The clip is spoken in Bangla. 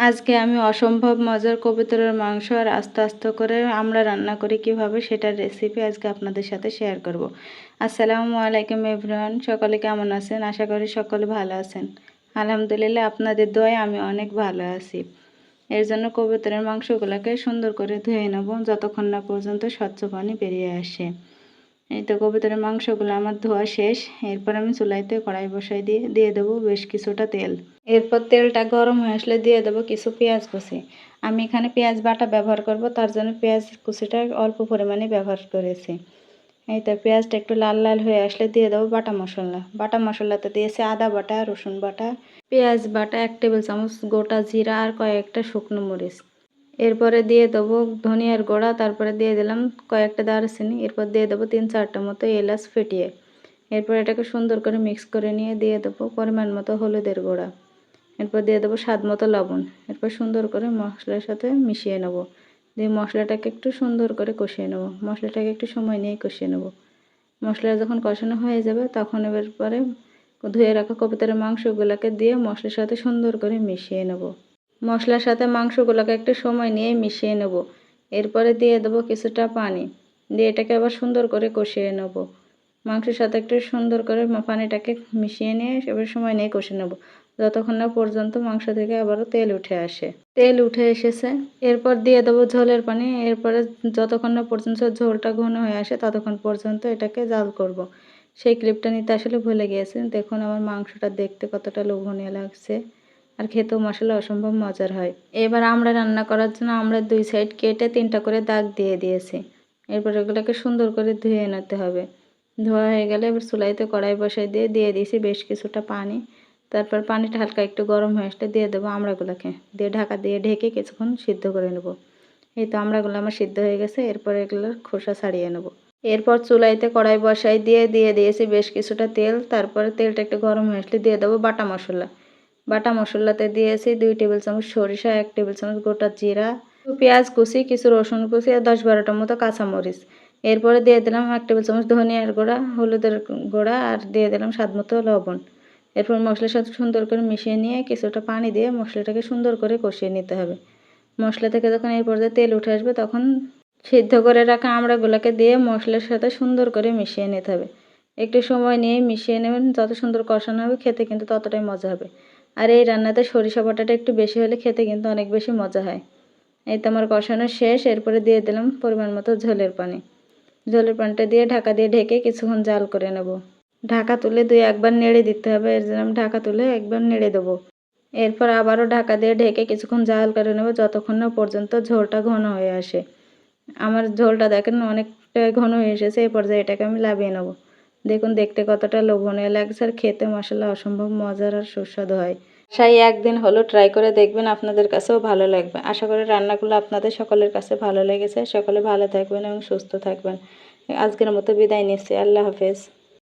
আজকে আমি অসম্ভব মজার কবুতরের মাংস আর আস্তে আস্তে করে আমরা রান্না করি কিভাবে সেটার রেসিপি আজকে আপনাদের সাথে শেয়ার করব। আসসালামু আলাইকুম এভরিওয়ান, সকলে কেমন আছেন? আশা করি সকলে ভালো আছেন। আলহামদুলিল্লাহ, আপনাদের দোয়ায় আমি অনেক ভালো আছি। এর জন্য কবুতরের মাংসগুলোকে সুন্দর করে ধুয়ে নেব যতক্ষণ না পর্যন্ত স্বচ্ছ পানি বেরিয়ে আসে। এই তো কবুতরের মাংসগুলো আমার ধোয়া শেষ। এরপর আমি চুলাইতে কড়াই বসাই দিয়ে দেবো বেশ কিছুটা তেল। এরপর তেলটা গরম হয়ে আসলে দিয়ে দেবো কিছু পেঁয়াজ কুচি। আমি এখানে পেঁয়াজ বাটা ব্যবহার করব, তার জন্য পেঁয়াজ কুচিটা অল্প পরিমাণে ব্যবহার করেছি। এই তো পেঁয়াজটা একটু লাল লাল হয়ে আসলে দিয়ে দেবো বাটা মশলা। বাটা মশলাতে দিয়েছি আদা বাটা, রসুন বাটা, পেঁয়াজ বাটা, 1 টেবিল চামচ গোটা জিরা আর কয়েকটা শুকনো মরিচ। এরপরে দিয়ে দেবো ধনিয়ার গুঁড়া, তারপরে দিয়ে দিলাম কয়েকটা দারচিনি, এরপর দিয়ে দেবো 3-4টা মতো এলাচ ফেটিয়ে। এরপর এটাকে সুন্দর করে মিক্স করে নিয়ে দিয়ে দেবো পরিমাণ মতো হলুদের গুঁড়া। এরপর দিয়ে দেবো স্বাদ মতো লবণ। এরপর সুন্দর করে মশলার সাথে মিশিয়ে নেব। দিয়ে মশলাটাকে একটু সুন্দর করে কষিয়ে নেব। মশলাটাকে একটু সময় নিয়ে কষিয়ে নেব। মশলা যখন কষানো হয়ে যাবে তখন এরপরে ধুয়ে রাখা কবুতরের মাংসগুলোকে দিয়ে মশলার সাথে সুন্দর করে মিশিয়ে নেব। মশলার সাথে মাংসগুলোকে একটু সময় নিয়ে মিশিয়ে নেব। এরপরে দিয়ে দেবো কিছুটা পানি, দিয়ে এটাকে আবার সুন্দর করে কষিয়ে নেব। মাংসের সাথে একটু সুন্দর করে পানিটাকে মিশিয়ে নিয়ে এবার সময় নিয়ে কষে নেব যতক্ষণ না পর্যন্ত মাংস থেকে আবারও তেল উঠে আসে। তেল উঠে এসেছে, এরপর দিয়ে দেবো ঝোলের পানি। এরপরে যতক্ষণ না পর্যন্ত ঝোলটা ঘন হয়ে আসে ততক্ষণ পর্যন্ত এটাকে জাল করব। সেই ক্লিপটা নিতে আসলে ভুলে গিয়েছেন। দেখুন আমার মাংসটা দেখতে কতটা লোভনীয় লাগছে, আর খেতেও মশলা অসম্ভব মজার হয়। এবার আমরা রান্না করার জন্য আমরা 2 সাইড কেটে 3টা করে দাগ দিয়ে দিয়েছি। এরপর এগুলোকে সুন্দর করে ধুয়ে নিতে হবে। ধোয়া হয়ে গেলে এবার চুলাইতে কড়াই বসাই দিয়ে দিয়েছি বেশ কিছুটা পানি। তারপর পানিটা হালকা একটু গরম হয়ে আসলে দিয়ে দেবো আমড়াগুলোকে, দিয়ে ঢাকা দিয়ে ঢেকে কিছুক্ষণ সিদ্ধ করে নেব। এই তো আমড়াগুলো আমার সিদ্ধ হয়ে গেছে। এরপর এগুলোর খোসা ছাড়িয়ে নেব। এরপর চুলাইতে কড়াই বসাই দিয়ে দিয়েছি বেশ কিছুটা তেল। তারপরে তেলটা একটু গরম হয়ে আসলে দিয়ে দেবো বাটা মশলা। বাটা মশলাতে দিয়েছি 2 টেবিল চামচ সরিষা, 1 টেবিল চামচ গোটা জিরা, পেঁয়াজ কুচি, কিছু রসুন কুচি আর 10-12টার মতো কাঁচামরিচ। এরপরে দিয়ে দিলাম 1 টেবিল চামচ ধনিয়ার গুঁড়া, হলুদের গুঁড়া আর দিয়ে দিলাম স্বাদ মতো লবণ। এরপর মশলার সাথে সুন্দর করে মিশিয়ে নিয়ে কিছুটা পানি দিয়ে মশলাটাকে সুন্দর করে কষিয়ে নিতে হবে। মশলা থেকে যখন এই পর্যায়ে তেল উঠে আসবে তখন সিদ্ধ করে রাখা আমড়াগুলোকে দিয়ে মশলার সাথে সুন্দর করে মিশিয়ে নিতে হবে। একটু সময় নিয়ে মিশিয়ে নেবেন, যত সুন্দর কষানো হবে খেতে কিন্তু ততটাই মজা হবে। আর এই রান্নাতে সরিষা বাটাটা একটু বেশি হলে খেতে কিন্তু অনেক বেশি মজা হয়। এই তো আমার কষানো শেষ। এরপরে দিয়ে দিলাম পরিমাণ মতো ঝোলের পানি। ঝোলের পানিটা দিয়ে ঢাকা দিয়ে ঢেকে কিছুক্ষণ জাল করে নেব। ঢাকা তুলে 2-1বার নেড়ে দিতে হবে। এর জন্য আমি ঢাকা তুলে একবার নেড়ে দেবো। এরপর আবারও ঢাকা দিয়ে ঢেকে কিছুক্ষণ জাল করে নেব যতক্ষণ না পর্যন্ত ঝোলটা ঘন হয়ে আসে। আমার ঝোলটা দেখেন অনেকটা ঘন হয়ে এসেছে। এই পর্যায়ে এটাকে আমি নামিয়ে নেব। দেখুন দেখতে কতটা লোভনীয় লাগছে, আর খেতে মশলা অসম্ভব মজার আর সুস্বাদু হয়। একদিন হলো ট্রাই করে দেখবেন, আপনাদের কাছেও ভালো লাগবে। আশা করি রান্নাগুলো আপনাদের সকলের কাছে ভালো লেগেছে। সকলে ভালো থাকবেন এবং সুস্থ থাকবেন। আজকের মতো বিদায় নিচ্ছি। আল্লাহ হাফেজ।